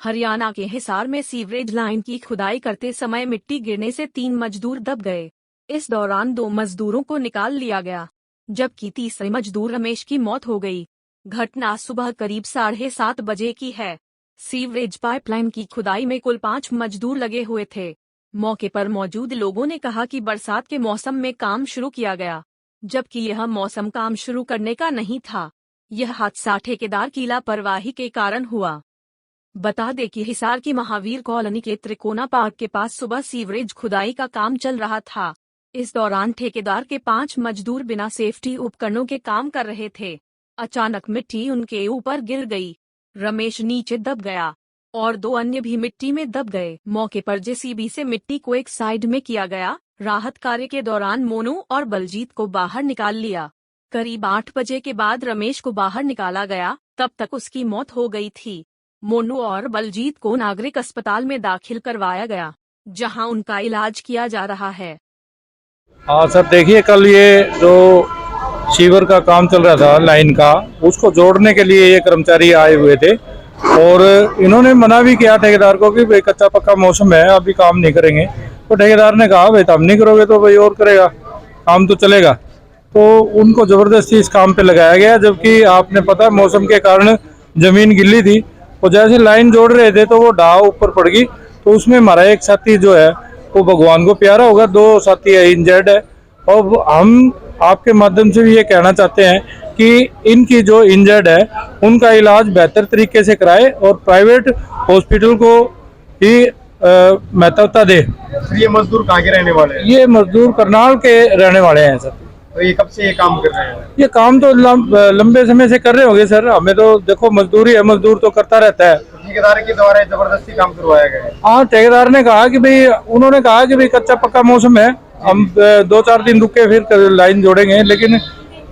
हरियाणा के हिसार में sewerage line की खुदाई करते समय मिट्टी गिरने से 3 मजदूर दब गए। इस दौरान 2 मजदूरों को निकाल लिया गया, जबकि तीसरे मजदूर रमेश की मौत हो गई। घटना सुबह करीब 7:30 बजे की है। सीवरेज पाइपलाइन की खुदाई में कुल 5 मजदूर लगे हुए थे। मौके पर मौजूद लोगों ने कहा कि बरसात के मौसम में काम शुरू किया गया, जबकि यह मौसम काम शुरू करने का नहीं था। यह हादसा ठेकेदार की लापरवाही के कारण हुआ। बता दें कि हिसार की महावीर कॉलोनी के त्रिकोना पार्क के पास सुबह सीवरेज खुदाई का काम चल रहा था। इस दौरान ठेकेदार के 5 मजदूर बिना सेफ्टी उपकरणों के काम कर रहे थे। अचानक मिट्टी उनके ऊपर गिर गई। रमेश नीचे दब गया और 2 अन्य भी मिट्टी में दब गए। मौके पर जेसीबी से मिट्टी को एक साइड में किया गया। राहत कार्य के दौरान मोनू और बलजीत को बाहर निकाल लिया। करीब 8 बजे के बाद रमेश को बाहर निकाला गया, तब तक उसकी मौत हो गई थी। मोनू और बलजीत को नागरिक अस्पताल में दाखिल करवाया गया, जहां उनका इलाज किया जा रहा है। हाँ सर, देखिए कल ये जो सीवर का काम चल रहा था लाइन का, उसको जोड़ने के लिए ये कर्मचारी आए हुए थे और इन्होंने मना भी किया ठेकेदार को कि भाई कच्चा पक्का मौसम है, अभी काम नहीं करेंगे। तो ठेकेदार ने कहा भाई तुम नहीं करोगे तो भाई और करेगा, काम तो चलेगा। तो उनको जबरदस्ती इस काम पे लगाया गया, जबकि आपने पता मौसम के कारण जमीन गिल्ली थी। और जैसे लाइन जोड़ रहे थे तो वो ढाह ऊपर पड़ गई। तो उसमें हमारा एक साथी जो है वो भगवान को प्यारा होगा, 2 साथी है इंजर्ड है। और हम आपके माध्यम से भी ये कहना चाहते हैं कि इनकी जो इंजर्ड है उनका इलाज बेहतर तरीके से कराए और प्राइवेट हॉस्पिटल को ही महत्वता दे। ये मजदूर कहाँ के रहने वाले हैं? ये मजदूर करनाल के रहने वाले हैं सर। तो ये कब से ये काम कर रहे हैं? ये काम तो लंबे समय से कर रहे होंगे सर। हमें तो देखो मजदूरी है, मजदूर तो करता रहता है। ठेकेदार के द्वारा जबरदस्ती काम करवाया गया है। हाँ, ठेकेदार ने कहा कि भाई, उन्होंने कहा कि भाई कच्चा पक्का मौसम है, हम 2-4 दिन रुक के फिर लाइन जोड़ेंगे। लेकिन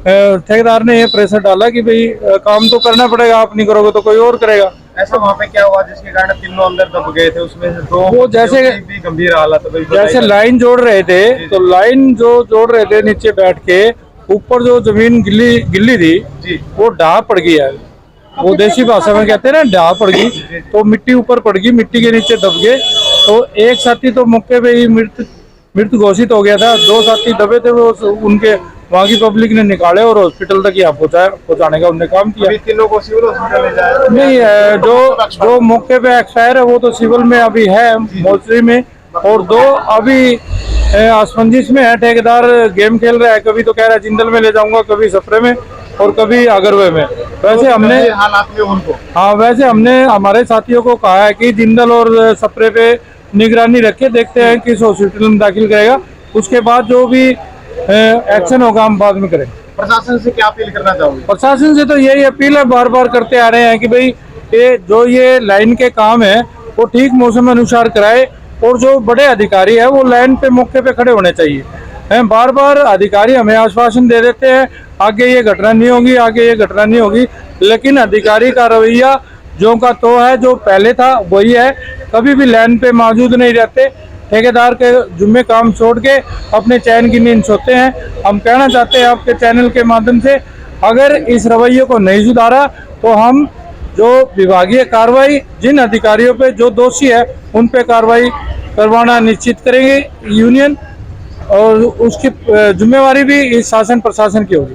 ठेकेदार ने ये प्रेशर डाला कि भाई काम तो करना पड़ेगा, आप नहीं करोगे तो कोई और करेगा। ऐसा वहाँ पे क्या हुआ जिसके कारण तीनों अंदर दब गए थे? उसमें से 2 वो जैसे भी गंभीर हालत, जैसे लाइन जोड़ रहे थे तो लाइन जो जोड़ रहे थे नीचे बैठ के, ऊपर जो जमीन गिल्ली थी वो ढाह पड़ गई है। वो देसी भाषा में कहते हैं ना, ढाह पड़ गई। तो मिट्टी ऊपर पड़ गई, मिट्टी के नीचे दब गए। तो एक साथी तो मौके पे ही मृत घोषित हो गया था। 2 साथी दबे थे, वो उनके वहाँ की पब्लिक ने निकाले और हॉस्पिटल तक यहाँ पहुँचाने का उन्होंने काम किया। तीनों को सिविल हॉस्पिटल ले जाया? नहीं, जो मौके पे एक्सपायर है वो तो सिविल में अभी है, मोर्चरी में। और 2 अभी आसमंजिश में है। ठेकेदार गेम खेल रहा है, कभी तो कह रहा है जिंदल में ले जाऊंगा, कभी सप्रे में और कभी अगरवे में। वैसे हमने हालात में उनको वैसे हमने हमारे साथियों को कहा है कि जिंदल और सप्रे पे निगरानी रखे, देखते हैं किस हॉस्पिटल में दाखिल करेगा, उसके बाद जो भी एक्शन होगा हम बाद में करें। प्रशासन से क्या अपील करना चाहोगे? प्रशासन से तो यही अपील है, बार बार करते आ रहे हैं कि भाई ये लाइन के काम है वो ठीक मौसम अनुसार कराए। और जो बड़े अधिकारी है वो लाइन पे मौके पे खड़े होने चाहिए। बार बार अधिकारी हमें आश्वासन दे देते हैं आगे ये घटना नहीं होगी, आगे ये घटना नहीं होगी, लेकिन अधिकारी का रवैया जो का तो है, जो पहले था वही है। कभी भी लाइन पे मौजूद नहीं रहते, ठेकेदार के जुम्मे काम छोड़ के अपने चैन की नींद सोते हैं। हम कहना चाहते हैं आपके चैनल के माध्यम से, अगर इस रवैये को नहीं सुधारा तो हम जो विभागीय कार्रवाई, जिन अधिकारियों पे जो दोषी है उन पे कार्रवाई करवाना निश्चित करेंगे यूनियन, और उसकी जिम्मेवारी भी इस शासन प्रशासन की होगी।